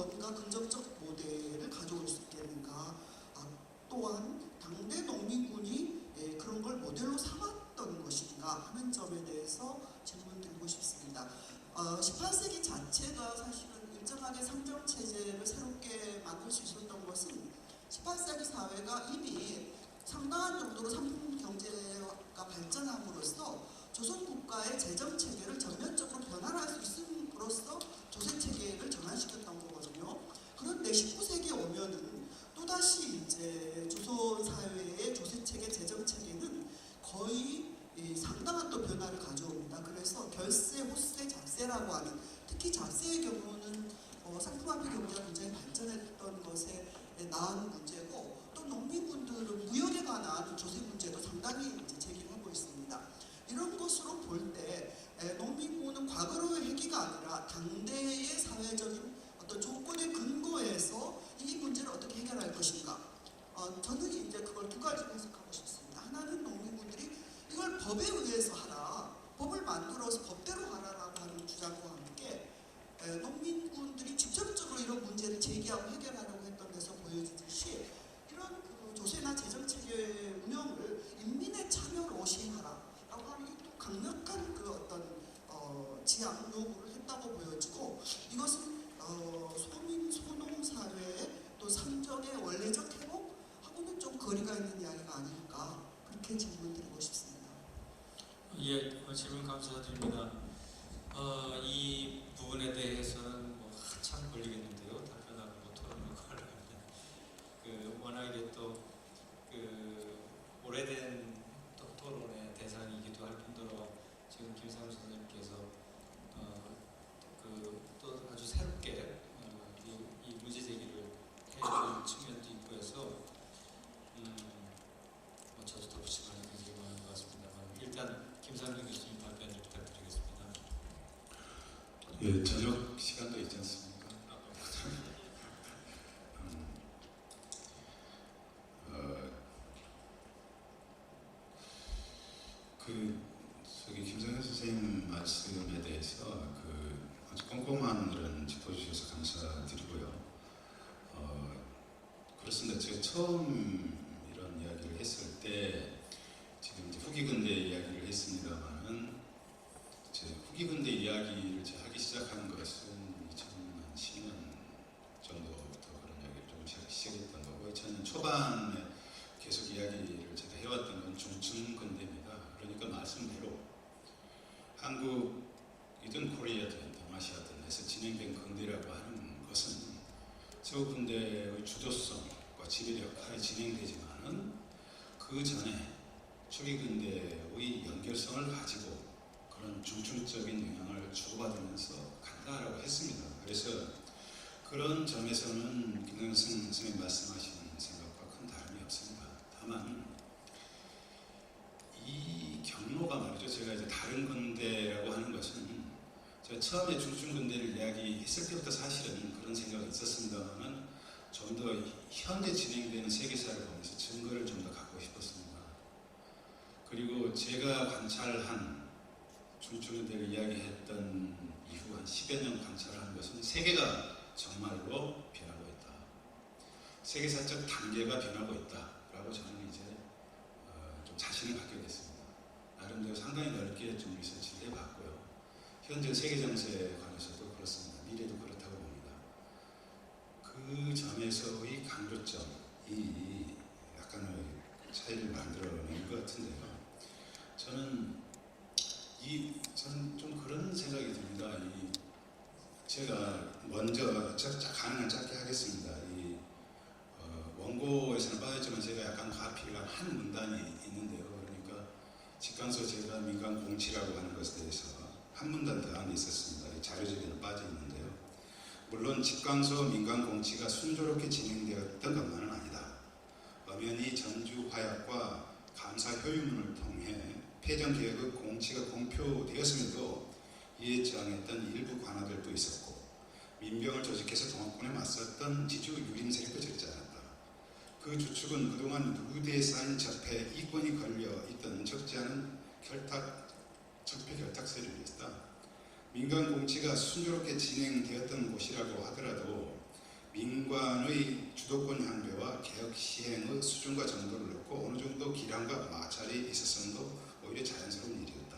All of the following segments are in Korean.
뭔가 긍정적 모델을 가져올 수 있겠는가. 또한 당대 농민군이 그런 걸 모델로 삼았던 것인가 하는 점에 대해서 질문 드리고 싶습니다. 18세기 자체가 사실은 일정하게 상정체제를 새롭게 만들 수 있었던 것은 18세기 사회가 이미 상당한 정도로 상품경제가 발전함으로써 조선국가의 재정체계를 전면적으로 변화할 수 있음으로써 조세체계를 전환시켰던 거거든요. 그런데 19세기에 오면은 또다시 이제 조선 사회의 조세체계, 재정체계는 거의 상당한 또 변화를 가져옵니다. 그래서 결세, 호세, 잡세라고 하는, 특히 잡세의 경우는 상품화폐 경제가 굉장히 발전했던 것에 나은 문제고, 또 농민분들은 무역에 관한 조세 문제도 상당히 이제 제기하고 있습니다. 이런 것으로 볼 때 농민군은 과거로의 회귀가 아니라 당대의 사회적인 어떤 조건에 근거해서 이 문제를 어떻게 해결할 것인가. 저는 이제 그걸 두 가지로 해석하고 싶습니다. 하나는 농민군들이 이걸 법에 의해서 하라, 법을 만들어서 법대로 하라라고 하는 주장과 함께 농민군들이 직접적으로 이런 문제를 제기하고 해결하려고 했던 데서 보여지듯이 이런 그 조세나 재정체계 운영을 인민의 참여로 시행하라라고 하는 또 강력한 그 어떤 지향 요구를 했다고 보여지고, 이것은 소민 소농 사회의 또 상정의 원래적 회복하고는 좀 거리가 있는 이야기가 아닐까, 그렇게 질문드리고 싶습니다. 예, 질문 감사드립니다. 이 부분에 대해서는 뭐 한참 걸리겠는데요. 답변하고 토론을 하려면 워낙에 또 오래된 토론의 대상이기도 할 뿐더러 지금 김상우 선생님께서 또 아주 새롭게 이 문제 제기를 해준 측면도 있고 해서 저도 덧붙일 말이 굉장히 많은 것 같습니다만, 일단 김상균 교수님 답변을 부탁드리겠습니다. 예, 저녁 시간도 있지 않습니까? 김상현 선생님 말씀에 대해서 아주 꼼꼼한 이런 짚어주셔서 감사드리고요. 그렇습니다. 제가 처음 이런 이야기를 했을 때 지금 이제 후기 근대 이야기를 했습니다만은, 후기 근대 이야기를 제가 하기 시작한 것은 2010년 정도부터 그런 이야기를 좀 시작했던 거고, 2000년 초반에 계속 이야기를 제가 해왔던 건 중층 근대입니다. 그러니까 말씀대로 한국이든 코리아든 동아시아든 해서 진행된 근대라고 하는 것은 서구 근대의 주도성과 지배력 역할이 진행되지만은 그 전에 초기 근대의 연결성을 가지고 그런 중층적인 영향을 주고받으면서 간다라고 했습니다. 그래서 그런 점에서는 김동현 선생님 말씀하시는 생각과 큰 다름이 없습니다. 다만 이 경로가 말이죠. 제가 이제 다른 근대라고 하는 것은, 제가 처음에 중층 근대를 이야기했을 때부터 사실은 그런 생각이 있었습니다만은 좀 더 현재 진행되는 세계사를 보면서 증거를 좀 더 갖고 싶었습니다. 그리고 제가 관찰한 중층 근대를 이야기했던 이후 한 10여 년 관찰한 것은 세계가 정말로 변하고 있다. 세계사적 단계가 변하고 있다라고 저는 이제 좀 자신을 갖게 됐습니다. 나름대로 상당히 넓게 좀 리서치를 해봤고요. 현재 세계 정세에 관해서도 그렇습니다. 미래도 그렇다고 봅니다. 그 점에서의 강조점이 약간의 차이를 만들어낸 것 같은데요. 저는 좀 그런 생각이 듭니다. 제가 먼저 가능한 짧게 하겠습니다. 원고에서는 빠졌지만 제가 약간 과필한 한 문단이 있는데요. 그러니까 직관서 제가 민간 공치라고 하는 것에 대해서 한 문단 더 안에 있었습니다. 자료적에는 빠져 있는데요. 물론 직관서 민간 공치가 순조롭게 진행되었던 것만은 아니다. 엄연히 전주 화약과 감사 효유문을 통해 폐정개혁의 공치가 공표되었음에도 이에 저항했던 일부 관아들도 있었고, 민병을 조직해서 동학군에 맞섰던 지주 유림세력도 적지 않았다. 그 주축은 그동안 누구대에 쌓인 적폐 이권이 걸려 있던 적지 않은 적폐 결탁 세력이었다. 민간 공치가 순조롭게 진행되었던 곳이라고 하더라도 민관의 주도권 향배와 개혁 시행의 수준과 정도를 놓고 어느 정도 기량과 마찰이 있었음도 오히려 자연스러운 일이었다.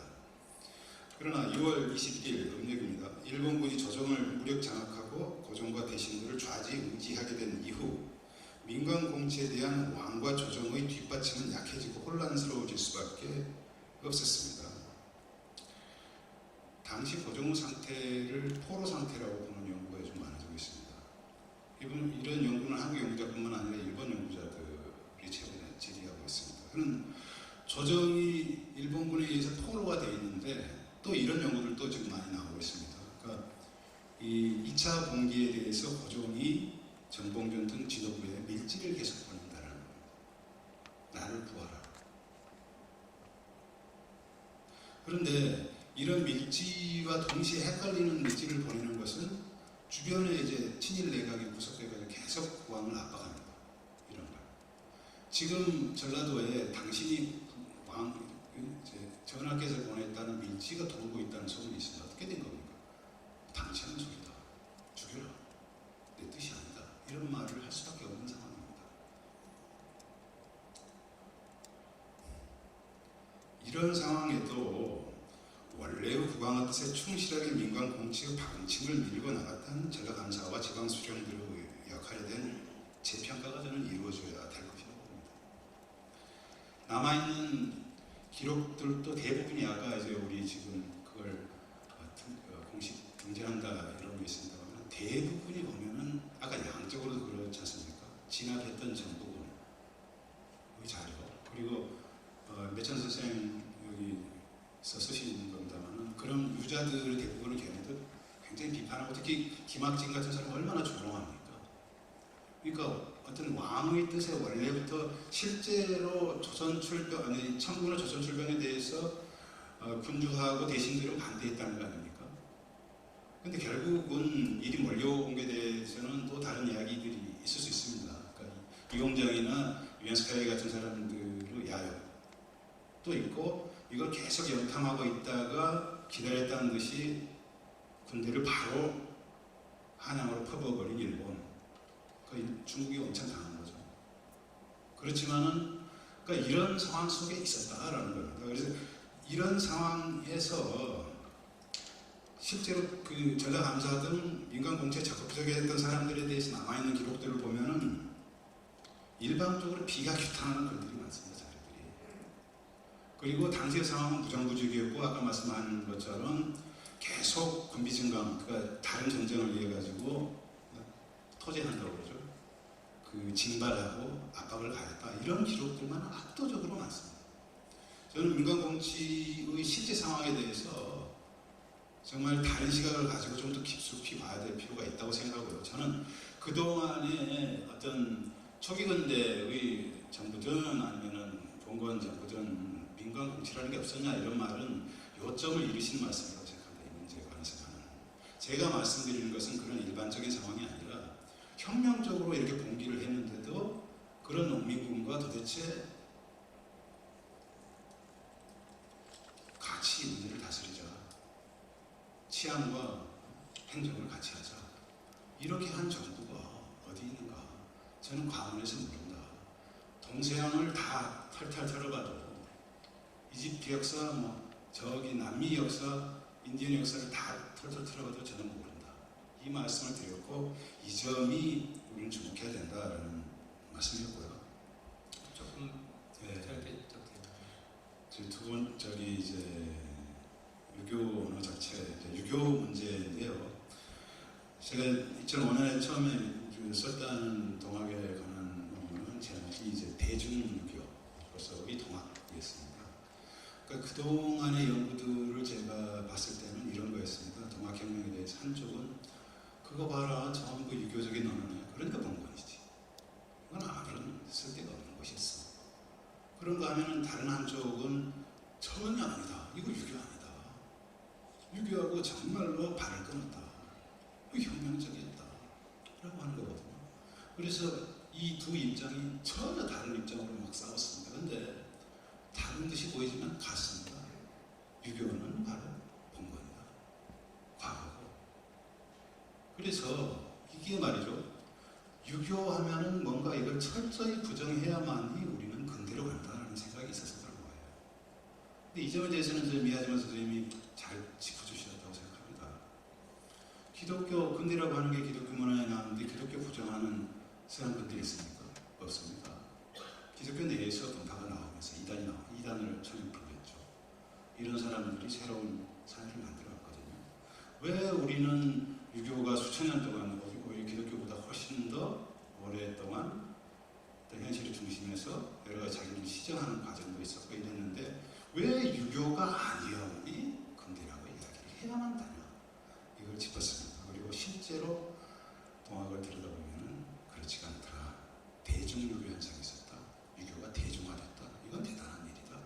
그러나 6월 21일 음력입니다. 일본군이 조정을 무력 장악하고 고종과 대신들을 좌지우지하게 된 이후 민관 공치에 대한 왕과 조정의 뒷받침은 약해지고 혼란스러워질 수밖에 없었습니다. 당시 고종 상태를 포로 상태라고 보는 연구가 좀 많아지고 있습니다. 이런 연구는 한국 연구자뿐만 아니라 일본 연구자들이 최근에 제기하고 있습니다. 그는 조정이 일본군에 의해서 포로가 되어 있는데 또 이런 연구들도 지금 많이 나오고 있습니다. 그러니까 이 2차 봉기에 대해서 고종이 정봉준 등 지도부에 밀지를 계속 보낸다는 거예요. 나를 구하라. 그런데 이런 밀지와 동시에 헷갈리는 밀지를 보내는 것은 주변에 이제 친일 내각이 구속돼가지고 계속 왕을 압박합니다. 이런 걸. 지금 전라도에 당신이 전하께서 보냈다는 밀지가 돌고 있다는 소문이 있습니다. 어떻게 된 겁니까? 당신은 소리다. 죽여라. 내 뜻이 아니다. 이런 말을 할 수밖에 없는 상황입니다. 이런 상황에도 원래의 국왕의 뜻에 충실하게 민관 공치의 방침을 밀고 나갔던 전라감사와 지방수령들의 역할에 대한 재평가가 저는 이루어져야 될 것이라고 봅니다. 남아있는 기록들도 대부분이 아까 이제 우리 지금 그걸 공식 등재한다 이런 게 있습니다만 대부분이 보면은 아까 양적으로도 그렇지 않습니까? 진압했던 정부군의 자료 그리고 매천 선생 여기서 쓰시는 겁니다만은 그런 유자들의 대부분의 견해도 굉장히 비판하고 특히 김학진 같은 사람은 얼마나 조롱합니까? 그러니까 어떤 왕의 뜻에 원래부터 실제로 조선 출병 아니 청군의 조선 출병에 대해서 군주하고 대신들은 반대했다는 거 아닙니까? 근데 결국은 일이 몰려온 것에 대해서는 또 다른 이야기들이 있을 수 있습니다. 그러니까 이공장이나 유엔스카이 같은 사람들의 야욕도 있고 이걸 계속 연탐하고 있다가 기다렸다는 듯이 군대를 바로 한양으로 퍼부어버린 일본. 중국이 엄청 당한 거죠. 그렇지만은 그러니까 이런 상황 속에 있었다라는 겁니다. 그래서 이런 상황에서 실제로 그 전라감사 등 민간 공채에 적극적이게 했던 사람들에 대해서 남아있는 기록들을 보면은 일방적으로 비가규탄하는 글들이 많습니다. 자료들이. 그리고 당시의 상황은 부정부직이었고 아까 말씀한 것처럼 계속 군비 증강, 그러니까 다른 전쟁을 위해 가지고 토제한다고 그러죠. 그 징발하고 압박을 가했다. 이런 기록들만 압도적으로 많습니다. 저는 민간공치의 실제 상황에 대해서 정말 다른 시각을 가지고 좀 더 깊숙이 봐야 될 필요가 있다고 생각하고요. 저는 그동안의 어떤 초기 근대의 정부든 아니면은 봉건 정부든 민간공치라는 게 없었냐 이런 말은 요점을 이루신 말씀이라고 생각합니다. 이 문제에 관해서는. 제가 말씀드리는 것은 그런 일반적인 상황이 아니라 혁명적으로 이렇게 봉기를 했는데도 그런 농민군과 도대체 같이 문제를 다스리자. 치안과 행정을 같이 하자. 이렇게 한 정부가 어디 있는가? 저는 과문해서 모른다. 동서양을 다 털털 털어봐도 이집트 역사, 저기 남미 역사, 인디언 역사를 다 털털 털어봐도 저는 모른다. 이 말씀을 드렸고 이 점이 우리는 주목해야 된다라는 말씀이었고요. 조금 짧게 두번 이제 유교 언어 자체 유교 문제인데요. 제가 2005년에 처음에 썼다는 동학에 관한 논문은 제목이 이제 대중유교로서의 동학이었습니다. 그러니까 그동안의 연구들을 제가 봤을 때는 이런 거였습니다. 동학혁명에 대해서 한쪽은 그거 봐라 전부 유교적인 언어네. 그러니까 봉건이지. 이건 아무런 쓸데가 없는 것이었어. 그런가 하면은 다른 한쪽은 전혀 아니다. 이거 유교 아니다. 유교하고 정말로 발을 끊었다. 혁명적이었다. 라고 하는 거거든요. 그래서 이 두 입장이 전혀 다른 입장으로 막 싸웠습니다. 그런데 다른 듯이 보이지만 같습니다. 유교는 바로 봉건이다. 과거고. 그래서 이게 말이죠. 유교하면은 뭔가 이걸 철저히 부정해야만이 우리는 근대로 간다는 생각이 있어서 그런 거예요. 근데 이 점에 대해서는 미야지마 선생님이 잘 짚어주셨다고 생각합니다. 기독교 근대라고 하는 게 기독교 문화에 나오는데 기독교 부정하는 사람들이 있습니까? 없습니다. 기독교 내에서 동파가 나오면서 이단을 처음 불렀죠. 이런 사람들이 새로운 사회를 만들어왔거든요. 왜 우리는 유교가 수천 년 동안 오히려 기독교보다 훨씬 더 오랫동안 현실을 중심해서 여러 가지 자기를 시정하는 과정도 있었고 이랬는데 왜 유교가 아니어니 근대라고 이야기를 해야만 하냐 이걸 짚었습니다. 그리고 실제로 동학을 들여다보면 그렇지가 않더라. 대중유교 현상이 있었다. 유교가 대중화됐다. 이건 대단한 일이다.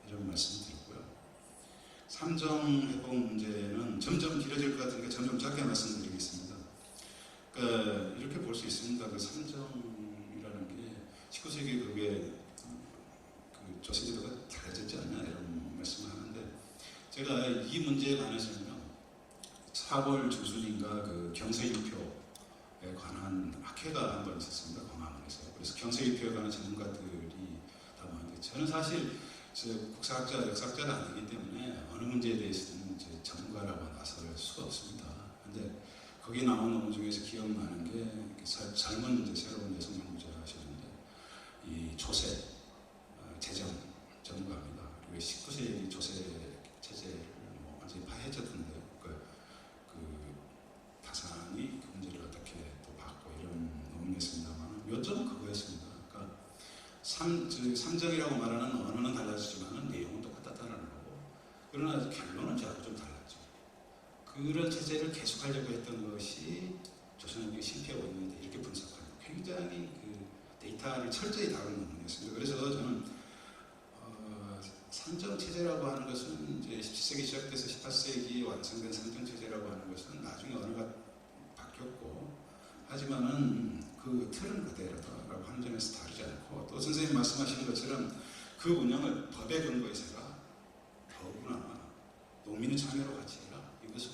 이런 말씀을 드렸고요. 삼정회복 문제는 점점 길어질 것 같으니까 점점 짧게 말씀드리겠습니다. 그러니까 이렇게 볼 수 있습니다. 그 삼정이라는 게 19세기 그게 그 조선시대가 달라졌지 않냐 이런 말씀을 하는데 제가 이 문제에 관해서는요 4월 중순인가 그 경서일표에 관한 학회가 한 번 있었습니다. 광화문에서. 그래서 경서일표에 관한 전문가들이 다 모였는데 저는 사실 국사학자, 역사학자가 아니기 때문에 어느 문제에 대해서는 이제 전문가라고 나설 수가 없습니다. 근데 거기 나온 논문 중에서 기억나는 게 젊은 이제 새로운 여성 연구자셨는데 이 조세, 재정 전문가입니다. 그리고 19세기 조세 체제를 뭐 완전히 파헤쳤던데 그 다산이 그 문제를 어떻게 또 받고 이런 논문이었습니다만 요점은 그거였습니다. 그러니까 삼정이라고 말하는 언어는 달라지지만 내용은 똑같다는 거고 그러나 결론은 저하고 좀 달랐죠. 그런 체제를 계속하려고 했던 것이 조선왕조의 실패하고 있는데 이렇게 분석하는 굉장히 그 데이터를 철저히 다루는 논문이었습니다. 그래서 저는 삼정 체제라고 하는 것은 이제 17세기 시작돼서 18세기 완성된 삼정 체제라고 하는 것은 나중에 언어가 바뀌었고 하지만은 그 틀은 그대로다라고 하는 점에서 다르지 않고 또 선생님 말씀하시는 것처럼 그 운영을 법에 근거해서 해라. 더구나 농민의 참여로 같이 해라. 이것은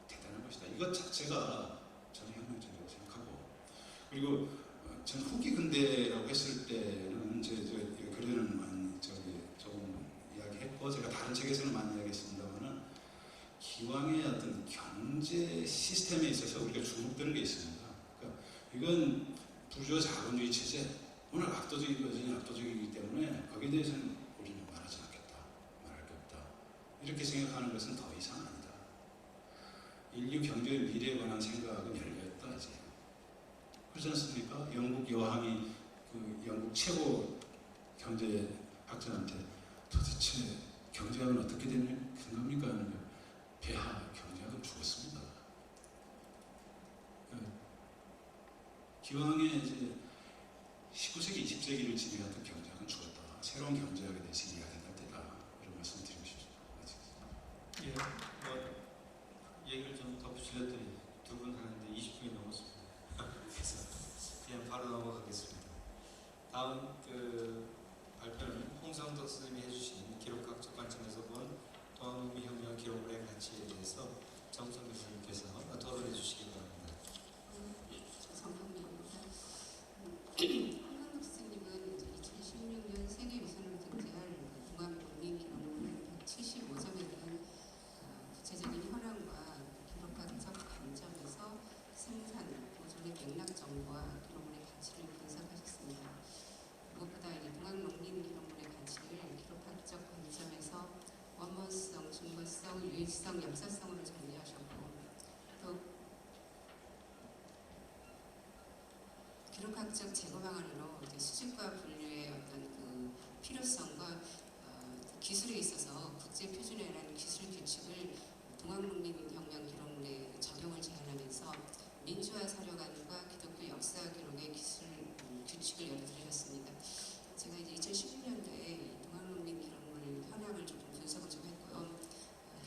대단한 것이다. 이것 자체가 저는 혁명적이라고 생각하고 그리고 전 후기 근대라고 했을 때는 그래는 많이 조금 이야기했고 제가 다른 책에서는 많이 이야기했습니다만은 기왕의 어떤 경제 시스템에 있어서 우리가 주목되는 게 있습니다. 그러니까 이건 부주어 자본주의 체제 오늘 압도적이고 여전히 압도적이기 때문에 거기에 대해서는 우리는 말하지 않겠다. 말할 게 없다. 이렇게 생각하는 것은 더 이상 아니다. 인류 경제의 미래에 관한 생각은 열려있다 이제. 그렇지 않습니까? 영국 여왕이 그 영국 최고 경제학자한테 도대체 경제학은 어떻게 되는 겁니까? 하는 폐하 경제학은 죽었습니다. 기왕에 이제 19세기, 20세기를 지배했던 경제학은 죽었다. 새로운 경제학에 대해서 이야기할 때다. 이런 말씀을 드리고 싶습니다. 예, 뭐 얘기를 좀 덧붙이려더니 두 분 하는데 20분이 넘었습니다. 그래서 그냥 바로 넘어가겠습니다. 다음 그 발표는 홍성덕 선생님이 해주신 기록학적 관점에서 본 동학농민혁명 기록물의 가치에 대해서 정성 교수님께서 토론해 주시기 바랍니다. 정성합니다. 한강덕 스님은 2016년 세계유산으로 등재할 동학농민기록물 175점에 대한 구체적인 현황과 기록학적 관점에서 생산, 보존의 맥락 정보와 기록물의 가치를 분석하셨습니다. 무엇보다 동학농민 기록물의 가치를 기록학적 관점에서 원본성, 중본성, 유일성, 역사성으로 정리하셨고 또 기록학적 제거 방안으로 수집과 분류의 어떤 그 필요성과 기술에 있어서 국제 표준화라는 기술 규칙을 동학농민혁명 기록물에 적용을 제안하면서 민주화 사료관과 기독교 역사 기록의 기술 규칙을 열어드리셨습니다. 제가 이제 2016년도에 동학농민 기록물 현황을 조금 분석을 좀 했고요.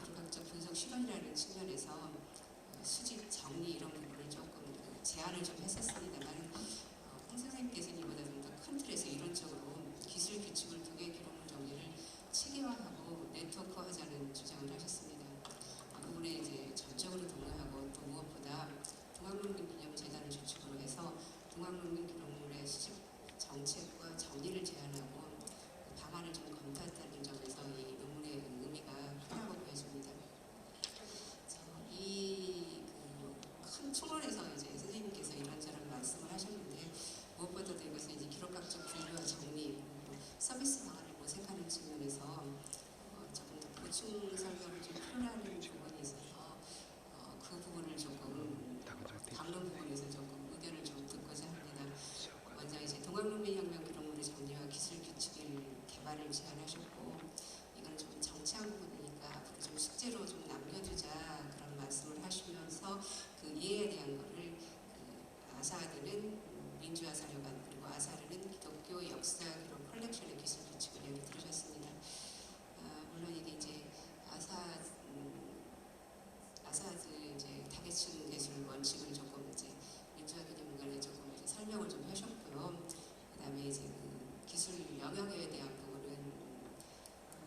기록학적 분석 실현이라는 측면에서 수집, 정리 이런 부분을 조금 제안을 좀 했었습니다만 홍 선생님께서는 이보다 좀 더 큰 틀에서 이론적으로 기술 규칙을 통해 기록물 정리를 체계화하고 네트워크화하자는 주장을 하셨습니다. 그 부분에 이제 전적으로 동의하고 또 무엇보다 동학농민기념재단을 주축으로 해서 총론에서 이제 선생님께서 이런저런 말씀을 하셨는데 무엇보다도 이것은 이제 기록학적 분류와 정리, 그리고 서비스 방안을 모색하는 측면에서 조금 더 보충 설명을 좀 필요하는 부분이 있어서 그 부분을 조금 담론 부분에서 조금 의견을 좀 듣고자 합니다. 먼저 이제 동학농민혁명 기록물의 정리와 기술 규칙을 개발을 제안하셨고 이건 좀 정치한 부분이니까 앞으로 좀 숙제로 좀 남겨두자 그런 말씀을 하시면서 그 이해에 대한 거를 아사드는 민주화 사료관 그리고 아사르는 기독교 역사 기록 컬렉션의 기술 규칙을 여기 들으셨습니다. 물론 이게 이제 아사드 이제 다계층 예술 원칙을 조금 이제 민주화 기념관에 조금 이제 설명을 좀 하셨고요. 그다음에 이제 그 기술 영역에 대한 부분은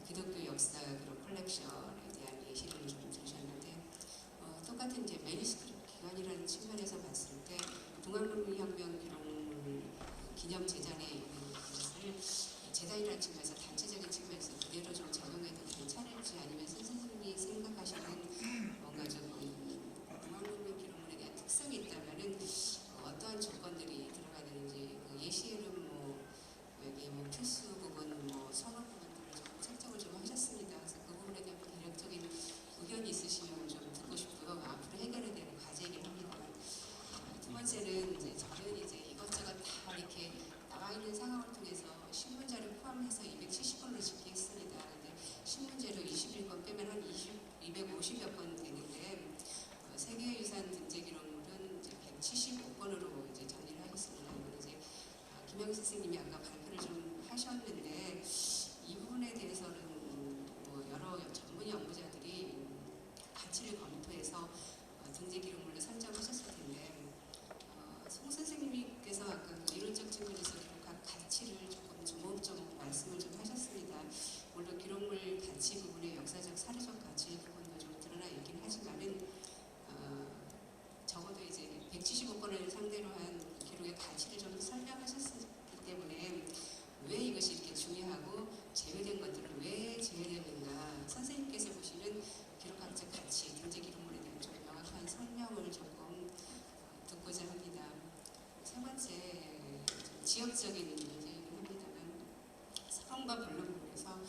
기독교 역사 기록 컬렉션에 대한 예시를 좀 들으셨는데 똑같은 이제 매니스크립트 기관이라는 측면에서 봤을 때 동학농민혁명 기록물 기념 재단에 있는 것을 재단이라는 측면에서 단체적인 측면에서 그대로 좀 적용해도 괜찮을지 아니면 선생님이 생각하시는 뭔가 좀 동학농민 기록물에 대한 특성이 있다면은 어떠한 조건들이 들어가야 되는지 그 예시에는 뭐 여기 뭐 필수 부분 뭐 선호 부분들을 좀 책정을 좀 하셨습니다. 그래서 그 부분에 대한 대략적인 의견이 있으시면 좀 듣고 싶고요. 앞으로 해결해야 되는 과제이긴 합니다만 두 번째는 이제 저는 이제 이것저것 다 이렇게 나와 있는 상황을 통해서 신문자를 포함해서 270건을 집계했습니다. 근데 신문제로 21건 빼면 한 250여 건 되는데 세계유산 등재 기록물은 이제 175건으로 이제 정리를 하겠습니다. 이건 이제 김영희 선생님이 아까 발표를 좀 하셨는데 이 부분에 대해서는 뭐 여러 전문 연구자들이 가치를 검토해서 등재 기록물로 선정하셨을 텐데 송 선생님께서 아까 그 이론적 측면에서 기록학 가치를 조금 조목조목 말씀을 좀 하셨습니다. 물론 기록물 가치 부분에 역사적 사료적 가치 부분도 좀 드러나 있긴 하지만은 적어도 이제 175건을 상대로 한 기록의 가치를 좀 설명하셨기 때문에 왜 이것이 이렇게 중요하고 제외된 것들은 왜 제외되는가 선생님께서 보시는 기록학적 가치, 등재 기록물에 대한 좀 명확한 설명을 조금 듣고자 합니다. 세 번째 지역적인 문제이긴 합니다만 서론과 본론 부분에서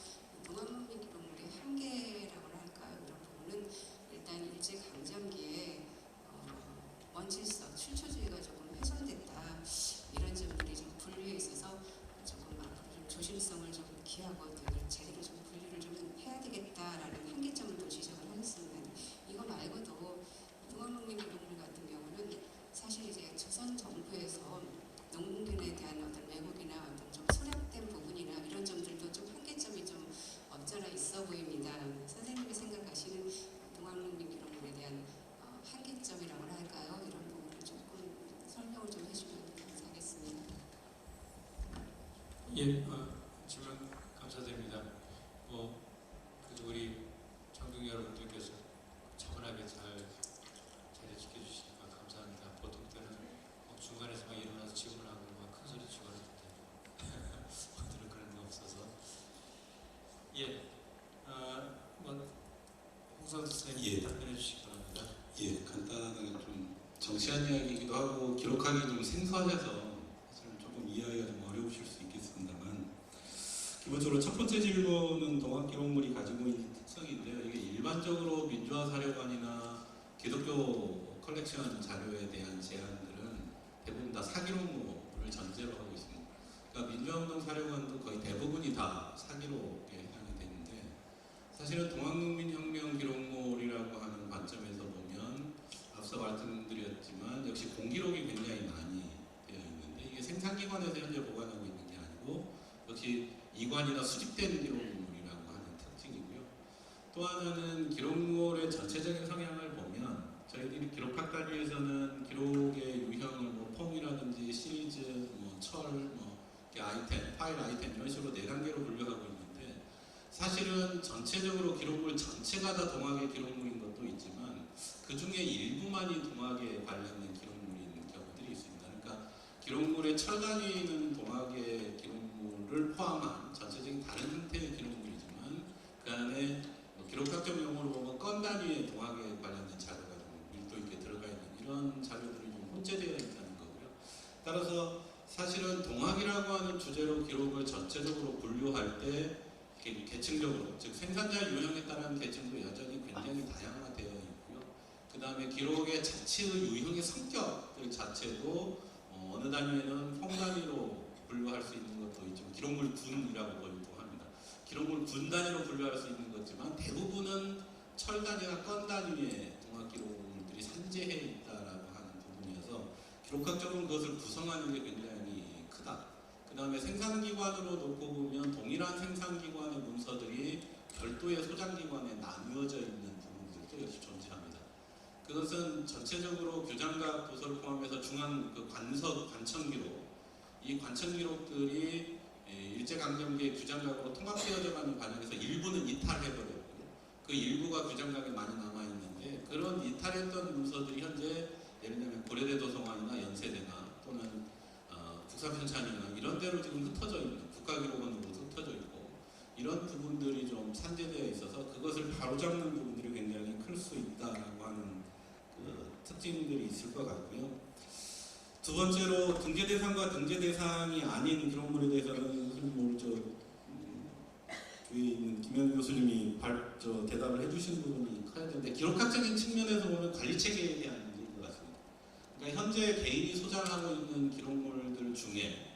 동학농민 기록물의 한계라고나 할까요? 이런 부분은 일단 일제강점기에 원질서, 출처주의가 조금 훼손됐다. 이런 점들이 좀 분류에 있어서 조금 앞으로 좀 조심성을 좀 기하고 이걸 제대로 좀 분류를 좀 해야 되겠다라는 한계점을 또 지적을 하셨습니다. 이거 말고도 동학농민 기록물 같은 경우는 사실 이제 조선 정부에서 농민에 대한 어떤 왜곡이나 어떤 좀 소략된 부분이나 이런 점들도 좀 한계점이 좀 없잖아 있어 보입니다. 선생님이 생각하시는 동학농민 기록물에 대한 한계점이라고나 할까요? 이런 부분을 조금 설명을 좀 해주면 감사하겠습니다. 예, 질문 감사드립니다. 그래도 우리 청중 여러분들께서 차분하게 잘 자리 지켜주시니까 감사합니다. 보통 때는 중간에서 막 일어나서 질문하고 막 큰 소리 치고 하는데 오늘은 그런 거 없어서 홍선 선생님 답변해 주시기 바랍니다. 예, 간단하게 좀 정치한 이야기이기도 하고 기록하기 좀 생소하셔서 사실은 조금 이해하기가 좀 어려우실 수 있겠습니다만 기본적으로 첫 번째 질문은 동학기록물이 가지고 있는 특성인데요. 이게 일반적으로 민주화 사료관이나 기독교 컬렉션 자료에 대한 제안들은 대부분 다 사기록물을 전제로 하고 있습니다. 그러니까 민주화운동 사료관도 거의 대부분이 다 사기록에 해당이 되는데 사실은 동학농민혁명 기록물이라고 하는 관점에서 보면 앞서 말씀드렸지만 역시 공기록이 굉장히 많이 되어 있는데 이게 생산기관에서 현재 보관하고 있는 게 아니고 역시 이관이나 수집된 기록물이라고 하는 특징이고요. 또 하나는 기록물의 전체적인 성향을 보면 저희들이 기록학 단위에서는 기록의 유형을 폼이라든지 시리즈, 철, 아이템, 파일 아이템 이런 식으로 4단계로 분류하고 있는데 사실은 전체적으로 기록물 전체가 다 동학의 기록물인 것도 있지만 그 중에 일부만이 동학에 관련된 기록물인 경우들이 있습니다. 그러니까 기록물의 철 단위는 동학의 기록물을 포함한 전체적인 다른 형태의 기록물이지만 그 안에 기록학적 용어로 보면 건 단위의 동학에 관련된 자료가 좀 밀도 있게 들어가 있는 이런 이런 자료들이 좀 혼재되어 있다는 거고요. 따라서 사실은 동학이라고 하는 주제로 기록을 전체적으로 분류할 때 계층적으로, 즉 생산자 유형에 따른 계층도 여전히 굉장히 다양화되어 있고요. 그 다음에 기록의 자체의 유형의 성격들 자체도 어느 단위에는 phong 단위로 분류할 수 있는 것도 있지만 기록물 군이라고 보기도 합니다. 기록물 군 단위로 분류할 수 있는 거지만 대부분은 철 단위나 건 단위의 동학 기록물들이 산재해 있다라고 하는 부분이어서 기록학적으로 그것을 구성하는 게 굉장히 크다. 그 다음에 생산기관으로 놓고 보면 동일한 생산기관의 문서들이 별도의 소장기관에 나누어져 있는 부분들도 역시 존재합니다. 그것은 전체적으로 규장각 도서를 포함해서 중앙 그 관청기록, 이 관청기록들이 일제강점기의 규장각으로 통합되어져 가는 과정에서 일부는 이탈해버렸고요. 그 일부가 규장각에 많이 남아있는데 그런 이탈했던 문서들이 현재 예를 들면 고려대 도서관이나 연세대나 또는 국사편찬이나 이런 데로 지금 흩어져 있는 국가기록원으로 흩어져 있고 이런 부분들이 좀 산재되어 있어서 그것을 바로잡는 부분들이 굉장히 클 수 있다라고 하는 그 특징들이 있을 것 같고요. 두 번째로 등재 대상과 등재 대상이 아닌 기록물에 대해서는 뒤에 있는 김현 교수님이 대답을 해주신 부분이 커야 되는데 기록학적인 측면에서 보면 관리 체계에 대한 문제인 것 같습니다. 그러니까 현재 개인이 소장하고 있는 기록물들 중에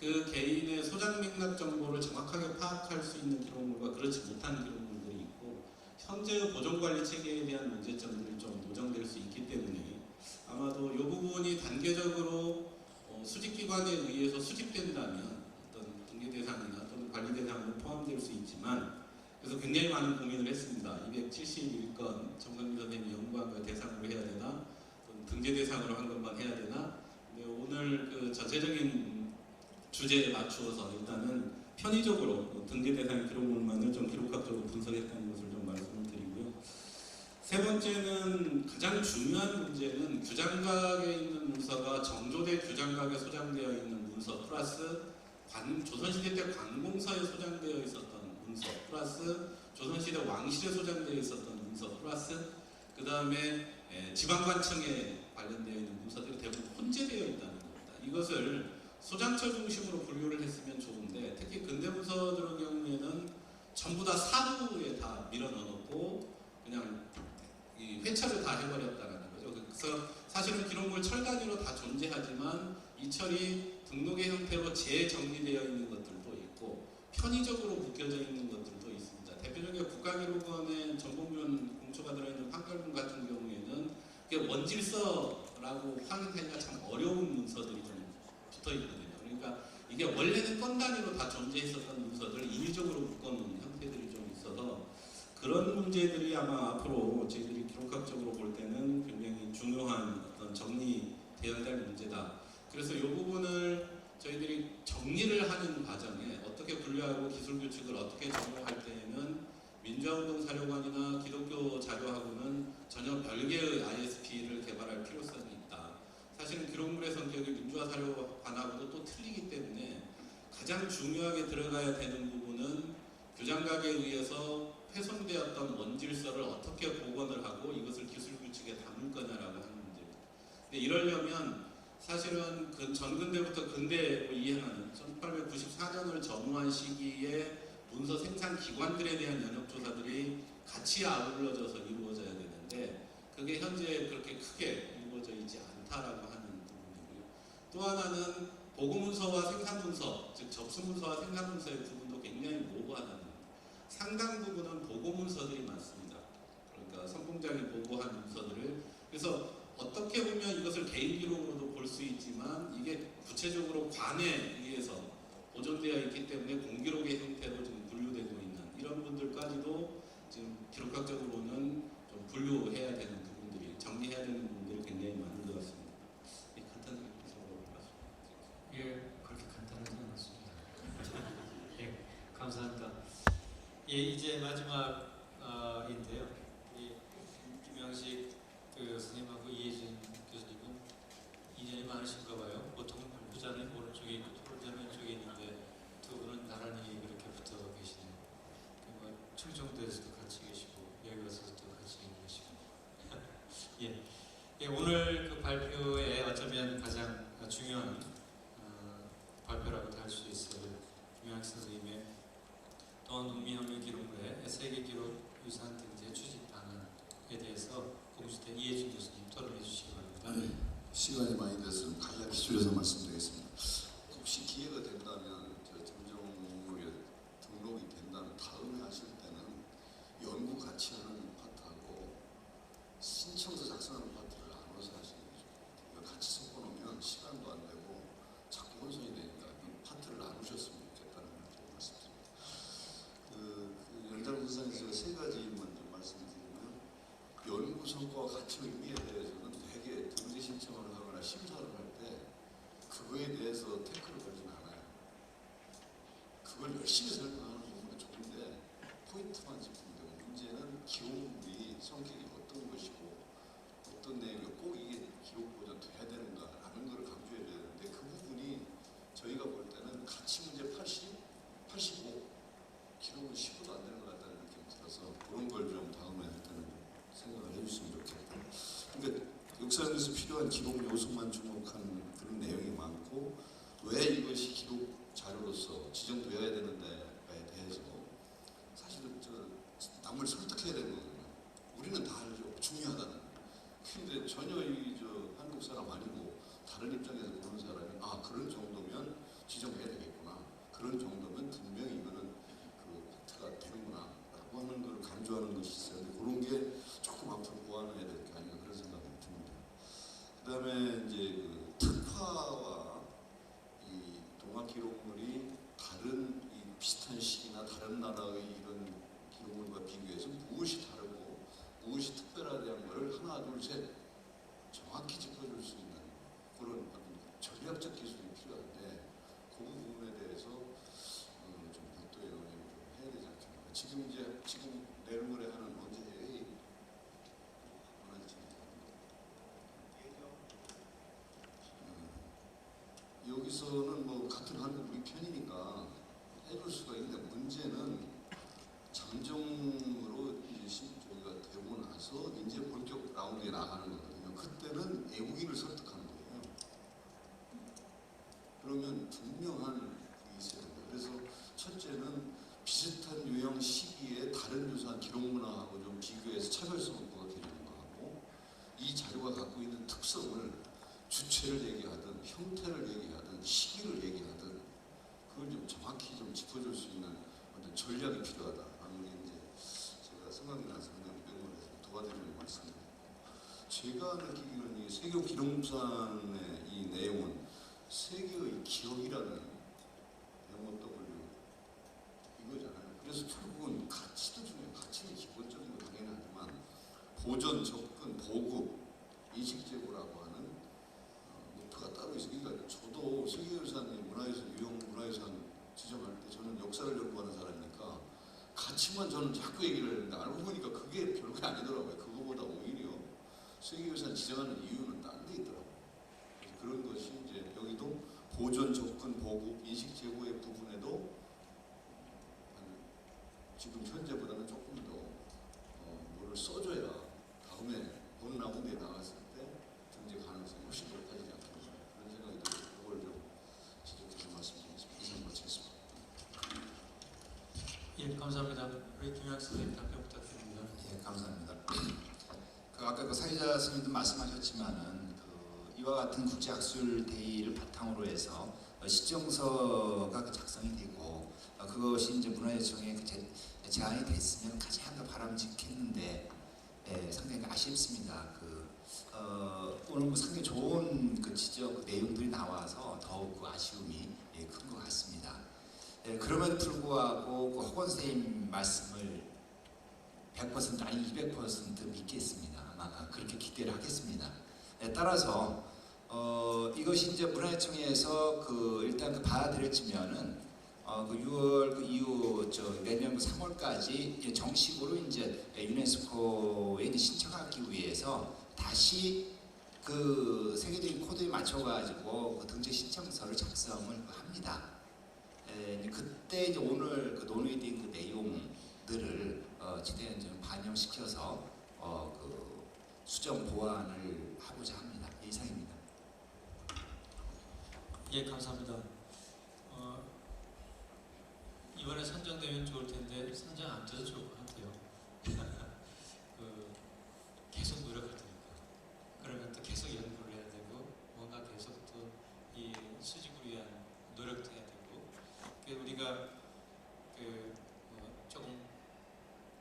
그 개인의 소장 맥락 정보를 정확하게 파악할 수 있는 기록물과 그렇지 못한 기록물들이 있고 현재의 보존관리 체계에 대한 문제점들이 좀 노정될 수 있기 때문에 아마도 이 부분이 단계적으로 수집기관에 의해서 수집된다면 어떤 등재 대상이나 또는 관리 대상으로 포함될 수 있지만 그래서 굉장히 많은 고민을 했습니다. 271건 정강민 선생님이 연구한 걸 대상으로 해야 되나 또는 등재 대상으로 한 것만 해야 되나. 근데 오늘 그 전체적인 주제에 맞추어서 일단은 편의적으로 등재 대상 기록물만을 좀 기록학적으로 분석했다는 것을 좀 말씀을 드리고요. 세 번째는 가장 중요한 문제는 규장각에 있는 문서가 정조대 규장각에 소장되어 있는 문서 플러스 조선시대 때 관공서에 소장되어 있었던 문서 플러스 조선시대 왕실에 소장되어 있었던 문서 플러스 그 다음에 지방관청에 관련되어 있는 문서들이 대부분 혼재되어 있다는 겁니다. 이것을 소장처 중심으로 분류를 했으면 좋은데 특히 근대 문서들의 경우에는 전부 다 사부에 다 밀어넣어놓고 그냥 이 회차를 다 해버렸다는 거죠. 그래서 사실은 기록물 철 단위로 다 존재하지만 이 철이 등록의 형태로 재정리되어 있는 것들도 있고 편의적으로 묶여져 있는 것들도 있습니다. 대표적인 국가기록원의 전봉준 공초가 들어있는 판결문 같은 경우에는 이게 원질서라고 확인하기가 참 어려운 문서들이 좀 붙어 있거든요. 그러니까 이게 원래는 건 단위로 다 존재했었던 문서들을 인위적으로 묶어놓은 형태들이 좀 있어서 그런 문제들이 아마 앞으로 저희들이 기록학적으로 볼 때는 굉장히 중요한 어떤 정리되어야 될 문제다. 그래서 이 부분을 저희들이 정리를 하는 과정에 어떻게 분류하고 기술규칙을 어떻게 적용할 때에는 민주화운동 자료관이나 기독교 자료하고는 전혀 별개의 ISP를 개발할 필요성이 있다. 사실은 기록물의 성격이 민주화 자료관하고도 또 틀리기 때문에 가장 중요하게 들어가야 되는 부분은 규장각에 의해서 훼손되었던 원질서를 어떻게 복원을 하고 이것을 기술규칙에 담을 거냐라고 하는 문제입니다. 근데 이러려면 사실은 그 전근대부터 근대로 이행하는 1894년을 전후한 시기에 문서 생산 기관들에 대한 연역조사들이 같이 아울러져서 이루어져야 되는데 그게 현재 그렇게 크게 이루어져 있지 않다라고 하는 부분이고요. 또 하나는 보고문서와 생산문서, 즉 접수문서와 생산문서의 부분도 굉장히 모호하다는 겁니다. 상당 부분은 보고문서들이 많습니다. 그러니까 선봉장이 보고한 문서들을 그래서 어떻게 보면 이것을 개인 기록으로도 볼 수 있지만 이게 구체적으로 관에 의해서 보존되어 있기 때문에 공기록의 형태로 지금 분류되고 있는 이런 분들까지도 지금 기록학적으로는 좀 분류해야 되는 부분들이 정리해야 되는 부분들이 굉장히 많은 것 같습니다. 간단하게 말씀드립니다. 예, 그렇게 간단하지 않았습니다. 예, 감사합니다. 예, 이제 마지막인데요. 김영식 선생님하고 이혜진 교수님은 인연이 많으신가 봐요. 보통은 발표자는 오른쪽에 있고 토론자는 왼쪽에 있는데 두 분은 나란히 그렇게 붙어 계시네요. 충청도에서도 같이 계시고 여기 와서도 같이 계시고 예, 예, 오늘 그 발표에 어쩌면 가장 중요한 발표라고도 할 수 있어요. 김영학 선생님의 또한 농민혁명 기록물의 세계 기록 유산 등재 추진 방안에 대해서 공주대 이해준 교수님 토론해 주시기 바랍니다. 네, 시간이 많이 돼서 간략히 줄여서 말씀드리겠습니다. 혹시 기회가 된다면 저 점정물이 등록이 된다면 다음에 하실 때는 연구 같이 하는 파트하고 신청서 작성하는 파트를 나눠서 하시는 게 좋겠어요. 이거 같이 섞어놓으면 시간도 안 되고 자꾸 혼선이 되니까 이 파트를 나누셨으면 좋겠다는 걸 좀 말씀드립니다. 연장 선상에서 세 가지만 좀 말씀드리면 연구 성과와 가치 의미에 대해서는 되게 등재 신청을 하거나 심사를 할 때 그거에 대해서 태클을 걸진 않아요. 그걸 열심히 설명하는 부분은 좋은데 포인트만 짚으면 되고 문제는 기록물이 성격이 어떤 것이고 어떤 내용이 꼭 이게 기록 보존 돼야 되는가라는 걸 강조해야 되는데 그 부분이 저희가 볼 때는 가치 문제 80, 85 기록은 15도 안 되는 것 같다는 느낌이 들어서 그런 걸 좀 다음에 할 때는 생각을 해주시면 좋겠다. 그러니까 역사에서 필요한 기록 요소만 주목하는 그런 내용이 많고 왜 이것이 기록 자료로서 지정되어야 되는데에 대해서 사실은 남을 설득해야 되는 거거든요. 우리는 다 알죠. 중요하다는. 근데 전혀 한국 사람 아니고 다른 입장에서 보는 사람이 그런 정도면 지정해야 되겠구나. 그런 정도면 분명히 이거는 그 파트가 되는구나 라고 하는 걸 강조하는 것이 있어요. 근데 그런 게 조금 앞으로 보완해야 될 게 아닌가 그런 생각이 듭니다. 그 다음에 이제 그 특화와 이 동화 기록물이 다른 이 비슷한 시기나 다른 나라의 이런 기록물과 비교해서 무엇이 다르고 무엇이 특별하다는 것을 하나 둘 셋 정확히 짚어줄 수 있는 그런 전략적 기술이 필요한데 그 부분에 대해서 좀 별도의 논의를 좀 해야 되지 않겠나. 지금 내일 모레 하는 언제 회의 여기서는 뭐 같은 한국 우리 편이니까 해줄 수가 있는데 문제는 장정으로 이제 저희가 되고 나서 이제 본격 라운드에 나가는 거거든요. 그때는 외국인을 설득하는 거예요. 그러면 분명한 그게 있어야 됩니다. 그래서 첫째는 비슷한 유형 시기에 다른 유사한 기록문화하고 좀 비교해서 차별성을 부각해주는 거하고 이 자료가 갖고 있는 특성을 주체를 얘기하든 형태를 얘기하든 시기를 얘기하든 그걸 좀 정확히 좀 짚어줄 수 있는 어떤 전략이 필요하다. 아무리 이제 제가 생각이 나서 그냥 명문에서 도와드리는 말씀입니다. 제가 느끼기는 이 세계 기록무산의 이 내용은 세계의 기억이라는 MOW 이거잖아요. 그래서 결국은 가치도 중요해요. 가치는 기본적인 거 당연히 하지만 보존, 접근, 보급, 인식제고라고 하는 목표가 따로 있으니까 저도 세계유산이 유형 문화유산 지정할 때 저는 역사를 연구하는 사람이니까 가치만 저는 자꾸 얘기를 했는데 알고 보니까 그게 별거 아니더라고요. 그거보다 오히려 세계유산 지정하는 이유는 딴 데 있더라고요. 그런 것이 이제 여기도 보존, 접근, 보급, 인식 제고의 부분에도 지금 현재보다는 조금 더 뭐를 써줘야 다음에 본 라운드에 나갔을 때 등재 가능성이 훨씬 높아지지 않겠나 그런 생각이 들어서 그걸 좀 지적해서 말씀드리겠습니다. 이상 마치겠습니다. 예, 감사합니다. 우리 김영학 선생님 답변 부탁드립니다. 예, 감사합니다. 아까 그 사회자 스님도 말씀하셨지만은 이와 같은 국제학술 대의를 바탕으로 해서 시정서가 작성이 되고 그것이 이제 문화재청에 제안이 됐으면 가장 더 바람직했는데 상당히 아쉽습니다. 오늘 뭐 상당히 좋은 지적 내용들이 나와서 더욱 아쉬움이 큰 것 같습니다. 그럼에도 불구하고 허건 선생님 말씀을 100% 아니 200% 믿겠습니다. 아마 그렇게 기대를 하겠습니다. 따라서 이것이 이제 문화재청에서 일단 받아들여지면은 6월 이후 내년 3월까지 정식으로 이제 유네스코에 이제 신청하기 위해서 다시 세계적인 코드에 맞춰가지고 등재 신청서를 작성을 합니다. 그때 이제 오늘 논의된 내용들을 최대한 좀 반영시켜서 수정 보완을 하고자 합니다. 이상입니다. 예, 감사합니다. 이번에 선정되면 좋을 텐데 선정 안 돼도 좋을 것 같아요. 계속 노력할 테니까. 그러면 또 계속 연구를 해야 되고 뭔가 계속 또 이 수집을 위한 노력도 해야 되고 우리가 조금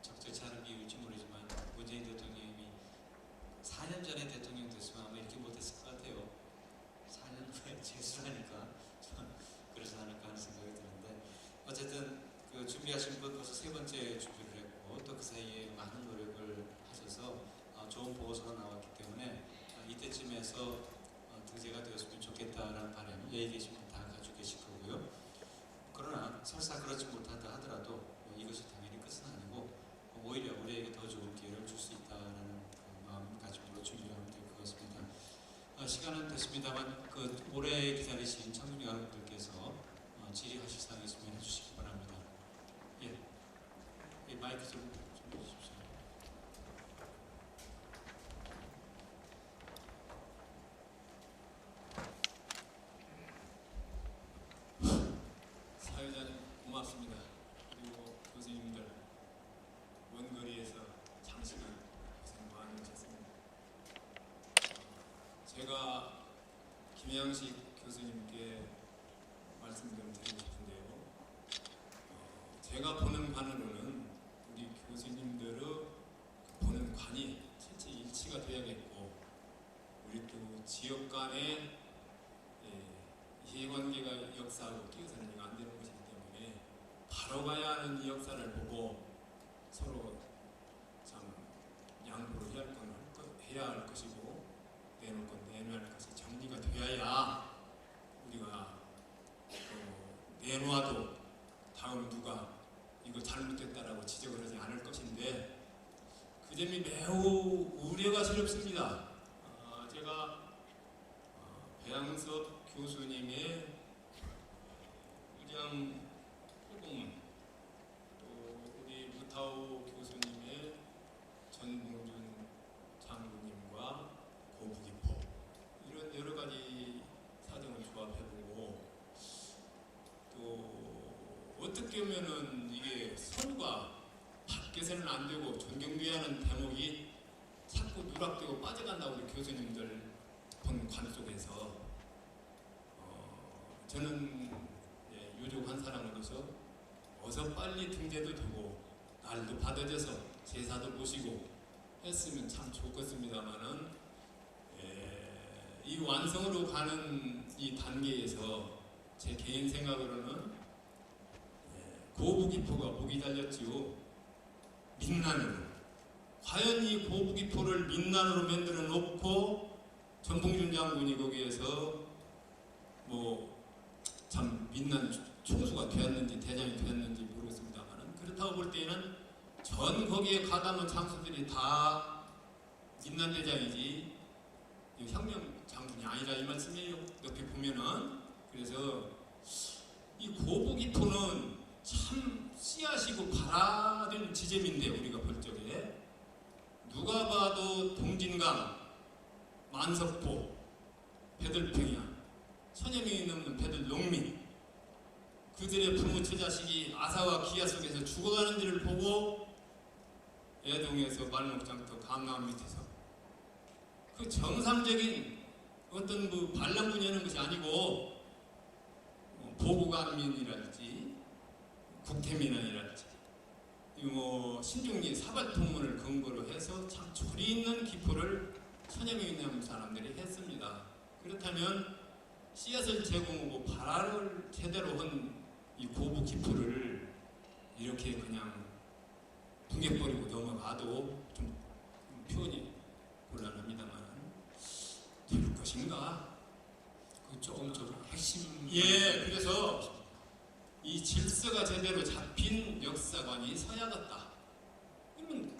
적절치 않은 비유일지 모르지만 문재인 대통령이 4년 전에 대통령 됐으면 아마 이렇게 못했을 것 같아요. 4년 후에 재수하니까 그래서 않을까 하는 생각이 드는데 어쨌든 준비하신 것 벌써 3번째 준비를 했고 또 그 사이에 많은 노력을 하셔서 좋은 보고서가 나왔기 때문에 이때쯤에서 등재가 되었으면 좋겠다라는 바람이 여기 계신 분 다 가지고 계실 거고요. 그러나 설사 그렇지 못하다 하더라도 이것이 당연히 끝은 아니고 오히려 우리에게 더 좋은 기회를 줄 수 있다는 마음가짐으로 준비를 하면 될 것 같습니다. 시간은 됐습니다만 오래 기다리신 청중 여러분들께서 질의하실 사항이 있으면 해주시기 바랍니다. 예, 마이크 좀 해주십시오. 사회자님 고맙습니다. 그리고 교수님들 먼 거리에서 장시간 고생 많으셨습니다. 제가 김양식 교수님께 말씀 좀 드리고 싶은데요. 제가 보는 관으로는 우리 교수님들의 보는 관이 실제 일치가 돼야겠고 우리 또 지역 간의 이해관계가 역사하고 끼어서는 안 되는 것이기 때문에 바로 가야 하는 이 역사를 보고 서로 참 양보를 해야 할 것이고 내놓을 건 내놔야 할 것이 정리가 되어야 우리가 내놓아도 다음 누가 이거 잘못됐다라고 지적을 하지 않을 것인데 그 점이 매우 우려가 스럽습니다. 제가 배양섭 교수님의 의장 호봉 또 우리 무타오 교수님의 전봉준 장군님과 고부기포 이런 여러 가지 사정을 조합해보고 또 어떻게 보면은 이게 서로가 밖에서는 안 되고 존경돼야 하는 대목이 자꾸 누락되고 빠져간다고 우리 교수님들 본 관 속에서 저는 유족 한 사람으로서 어서 빨리 등재도 되고 날도 받아져서 제사도 모시고 했으면 참 좋겠습니다만은 이 완성으로 가는 이 단계에서 제 개인 생각으로는 고부기포가 목이 달렸지요. 민난으로 과연 이 고부기포를 민난으로 만들어 놓고 전봉준 장군이 거기에서 참 민난 총수가 되었는지 대장이 되었는지 모르겠습니다만 그렇다고 볼 때에는 전 거기에 가담한 장수들이 다 민난 대장이지 혁명 장군이 아니라 이 말씀이에요. 옆에 보면은 그래서 이 고부기포는 참 씨앗이고 발아된 지점인데 우리가 볼 적에 누가 봐도 동진강, 만석포, 배들평야 천여명이 넘는 배들 농민 그들의 부모 처자식이 아사와 기아 속에서 죽어가는 데를 보고 애동에서 말목장터 감나무 밑에서 그 정상적인 어떤 반란군이 하는 것이 아니고 보고감민이랄지 국태민안이랄지 신중리 사발통문을 근거로 해서 참 조리 있는 기포를 천여명이 넘는 사람들이 했습니다. 그렇다면 씨앗을 제공하고 발화를 제대로 한 이 고부 기포를 이렇게 그냥 붕괴버리고 넘어가도 좀 표현이 곤란합니다만 될 것인가? 그 조금 핵심. 그래서 이 질서가 제대로 잡힌 역사관이 서야 같다. 그러면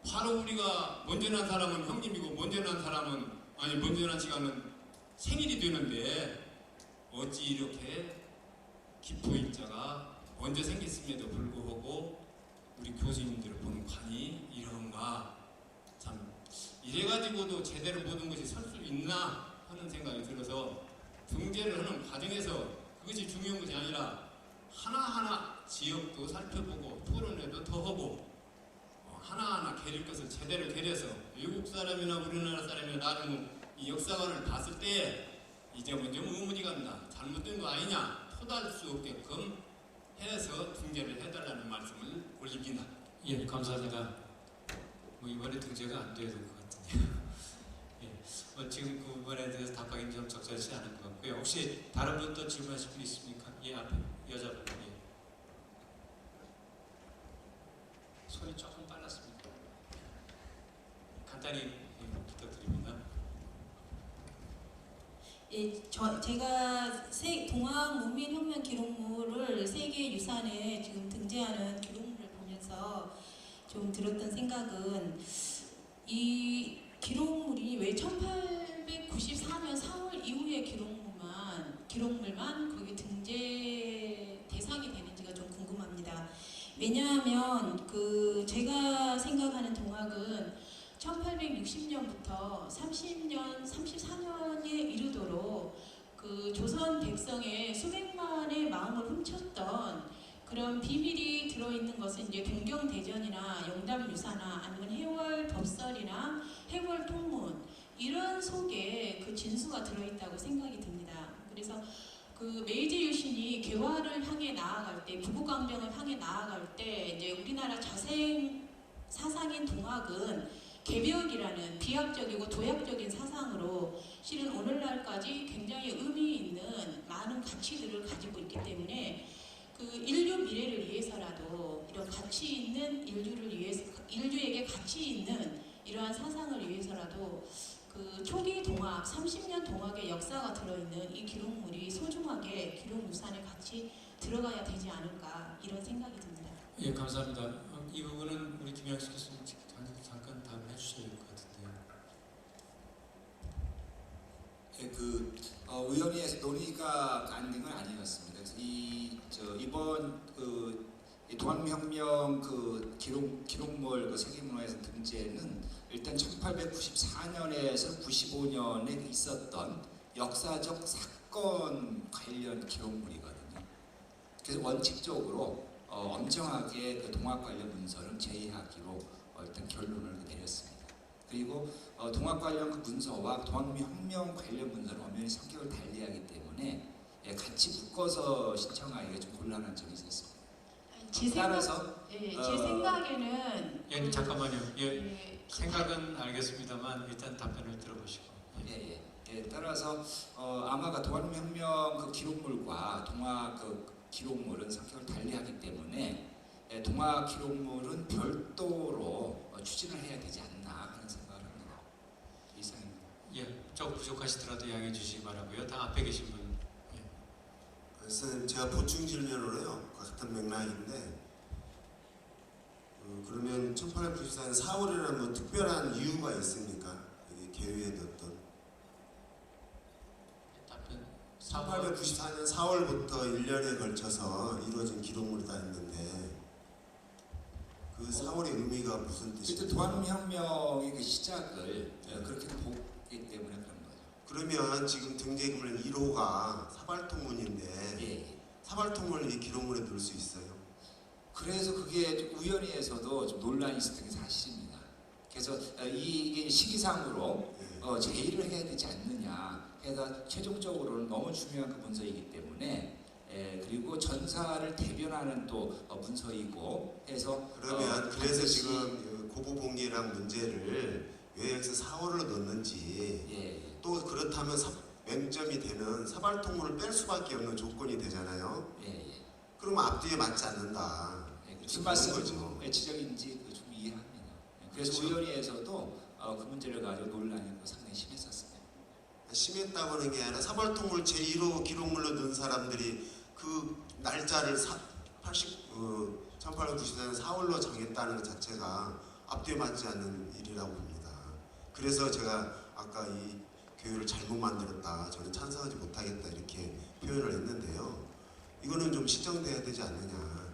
바로 우리가 먼저 난 사람은 형님이고 먼저 난 시간은 생일이 되는데 어찌 이렇게 기포일자가 언제 생겼음에도 불구하고 우리 교수님들을 보는 관이 이런가 참 이래가지고도 제대로 모든 것이 설 수 있나 하는 생각이 들어서 등재를 하는 과정에서 그것이 중요한 것이 아니라 하나하나 지역도 살펴보고 토론회도 더 하고 하나하나 게릴 것을 제대로 게려서 외국 사람이나 우리나라 사람이나 나름 이 역사관을 봤을 때 이 점은 좀 의문이 간다. 잘못된 거 아니냐 토달 수 없게끔 해서 등재를 해달라는 말씀을 올립니다. 예, 감사합니다. 뭐 이번에 등재가 안 돼야 될 것 같은데요. 예, 지금 그 부분에 대해서 답하기는 좀 적절치 않은 것 같고요. 혹시 다른 분 또 질문하실 분 있습니까? 예, 앞에 여자분. 예. 손이 조금 빨랐습니다. 간단히 부탁드립니다. 예, 제가 동학문민혁명 기록물을 세계유산에 지금 등재하는 기록물을 보면서 좀 들었던 생각은 이 기록물이 왜 1894년 4월 이후의 기록물만 거기 등재 대상이 되는지가 좀 궁금합니다. 왜냐하면 제가 생각하는 동학은 1860년부터 30년, 34년에 이르도록 그 조선 백성의 수백만의 마음을 훔쳤던 그런 비밀이 들어있는 것은 이제 동경대전이나 영담유사나 아니면 해월법설이나 해월통문 이런 속에 그 진수가 들어있다고 생각이 듭니다. 그래서 그 메이지 유신이 개화를 향해 나아갈 때, 부국강병을 향해 나아갈 때 이제 우리나라 자생 사상인 동학은 개벽이라는 비약적이고 도약적인 사상으로 실은 오늘날까지 굉장히 의미 있는 많은 가치들을 가지고 있기 때문에 그 인류 미래를 위해서라도 이런 가치 있는 인류에게 가치 있는 이러한 사상을 위해서라도 그 초기 동학, 30년 동학의 역사가 들어있는 이 기록물이 소중하게 기록유산에 같이 들어가야 되지 않을까 이런 생각이 듭니다. 예, 감사합니다. 이 부분은 우리 김양식 교수님 잠깐 답을 해주셔야 될 것 같은데요. 예, 의원회에서 논의가 안 된 건 아니었습니다. 그래서 이번 이 동학혁명 기록물 세계문화유산 등재는 일단 1894년에서 95년에 있었던 역사적 사건 관련 기록물이거든요. 그래서 원칙적으로 엄정하게 그 동학 관련 문서를 제의하기로 일단 결론을 내렸습니다. 그리고 동학 관련 문서와 동학혁명 관련 문서는 엄연히 성격을 달리하기 때문에 같이 묶어서 신청하기가 좀 곤란한 점이 있었습니다. 제 생각에는 예, 잠깐만요. 예, 생각은 알겠습니다만 일단 답변을 들어보시고. 따라서 아마 그 동학혁명 그 기록물과 동학 기록물은 성격을 달리하기 때문에 동학 기록물은 별도로 추진을 해야 되지 않나 하는 생각을 합니다. 이상입니다. 예, 조금 부족하시더라도 양해해 주시기 바라고요. 다 앞에 계신 분. 선생님, 제가 보충 질문을 해요. 같은 맥락인데 그러면 1894년 4월이라는 뭐 특별한 이유가 있습니까? 이게 계획에 넣었던 답변. 1894년 4월부터 1년에 걸쳐서 이루어진 기록물이다 했는데 그 4월의 의미가 무슨 뜻입니까? 일단 동학혁명의 그 시작을 그렇게 보기 때문에 그런 거죠. 그러면 지금 등재기물 1호가 사발통문인데 사발통문을 이 기록물에 넣을 수 있어요? 그래서 그게 위원회에서도 좀 논란이 있었던 게 사실입니다. 그래서 이게 시기상으로 제의를 해야 되지 않느냐 해서 최종적으로는 너무 중요한 그 문서이기 때문에 그리고 전사를 대변하는 또 문서이고 해서 그러면 그래서 지금 고부봉리랑 문제를 왜 여기서 4월로 넣는지 또 그렇다면 맹점이 되는 사발통문을 뺄 수밖에 없는 조건이 되잖아요. 그러면 앞뒤에 맞지 않는다. 무슨 말씀이죠? 지적인지 좀 이해합니다. 그래서 그렇죠. 의원회에서도 그 문제를 가지고 논란이 상당히 심했었습니다. 심했다고 하는 게 아니라 사발통문을 제1호 기록물로 넣은 사람들이 그 날짜를 1894년 4월로 정했다는 것 자체가 앞뒤에 맞지 않는 일이라고 봅니다. 그래서 제가 아까 이 교회를 잘못 만들었다, 저는 찬성하지 못하겠다 이렇게 표현을 했는데요. 이거는 좀 시정돼야 되지 않느냐,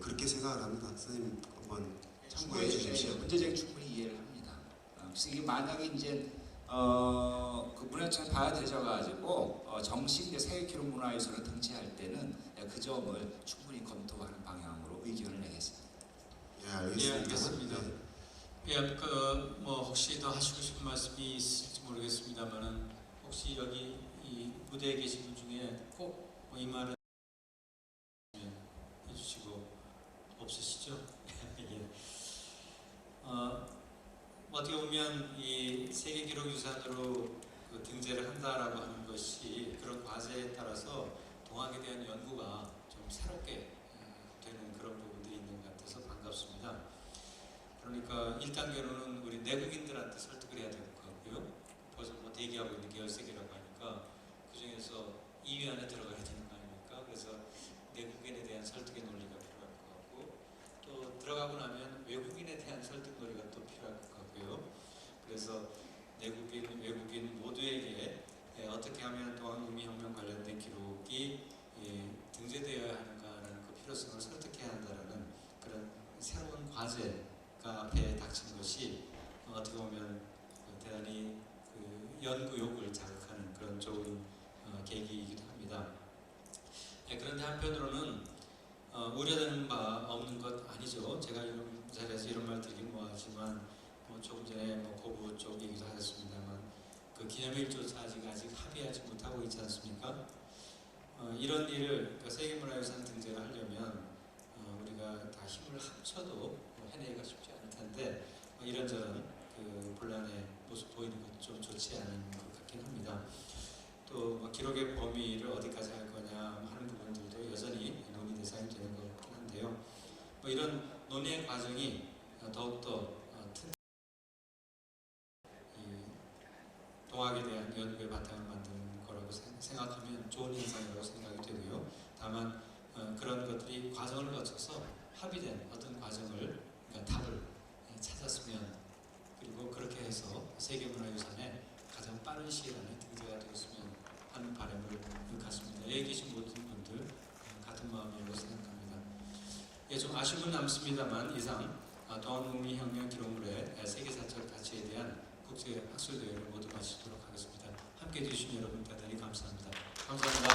그렇게 생각을 합니다. 선생님 한번 참고해 주십시오. 문제제기 충분히 이해를 합니다. 그래서 이게 만약에 이제 그 문화청에 받아들여져가지고 정식 이제 세계기록문화유산을 등재할 때는 그 점을 충분히 검토하는 방향으로 의견을 내겠습니다. 예, 알겠습니다. 예, 알겠습니다. 예, 뭐 혹시 더 하시고 싶은 말씀이 있을지 모르겠습니다만은 혹시 여기 이 무대에 계신 분 중에 꼭 이 말은 해주시고 없으시죠? 예. 어떻게 보면 이 세계기록유산으로 그 등재를 한다라고 하는 것이 그런 과제에 따라서 동학에 대한 연구가 좀 새롭게 되는 그런 부분들이 있는 것 같아서 반갑습니다. 그러니까 1단계로는 우리 내국인들한테 설득을 해야 될 것 같고요. 벌써 뭐 대기하고 있는 계열세계라고 하니까 그 중에서 2위 안에 들어가야 되는 거 아닙니까? 그래서 내국인에 대한 설득의 논리가 필요할 것 같고 또 들어가고 나면 외국인에 대한 설득 논리가 또 필요할 것 같고요. 그래서 내국인, 외국인 모두에게 어떻게 하면 동학농민혁명 관련된 기록이 등재되어야 하는가라는 그 필요성을 설득해야 한다는 그런 새로운 과제가 앞에 닥친 것이 어떻게 보면 대단히 그 연구욕을 자극하는 그런 좋은 계기이기도 합니다. 그런데 한편으로는 우려되는 바 없는 것 아니죠. 제가 이런 자리에서 이런 말 드리긴 뭐하지만 조금 전에 고부 쪽 얘기도 하셨습니다만 그 기념일조차 아직 합의하지 못하고 있지 않습니까? 이런 일을 세계문화유산 등재를 하려면 우리가 다 힘을 합쳐도 해내기가 쉽지 않을 텐데 이런저런 그 본란의 모습 보이는 것 좀 좋지 않은 것 같긴 합니다. 또 기록의 범위를 어디까지 할 거냐 하는 부분들도 여전히 논의 대상이 되는 것 같긴 한데요. 이런 논의의 과정이 더욱더 동학에 대한 연구의 바탕을 만드는 거라고 생각하면 좋은 현상이라고 생각이 되고요. 다만 그런 것들이 과정을 거쳐서 합의된 어떤 과정을 그러니까 답을 찾았으면 그리고 그렇게 해서 세계문화유산에 가장 빠른 시일 안에 등재가 되었으면 하는 바람을 갖습니다. 여기 계신 모든 분들 같은 마음이라고 생각합니다. 예, 좀 아쉬움은 남습니다만 이상 동학농민혁명 기록물의 세계사적 가치에 대한 국제학술대회를 모두 마치도록 하겠습니다. 함께해 주신 여러분 대단히 감사합니다. 감사합니다.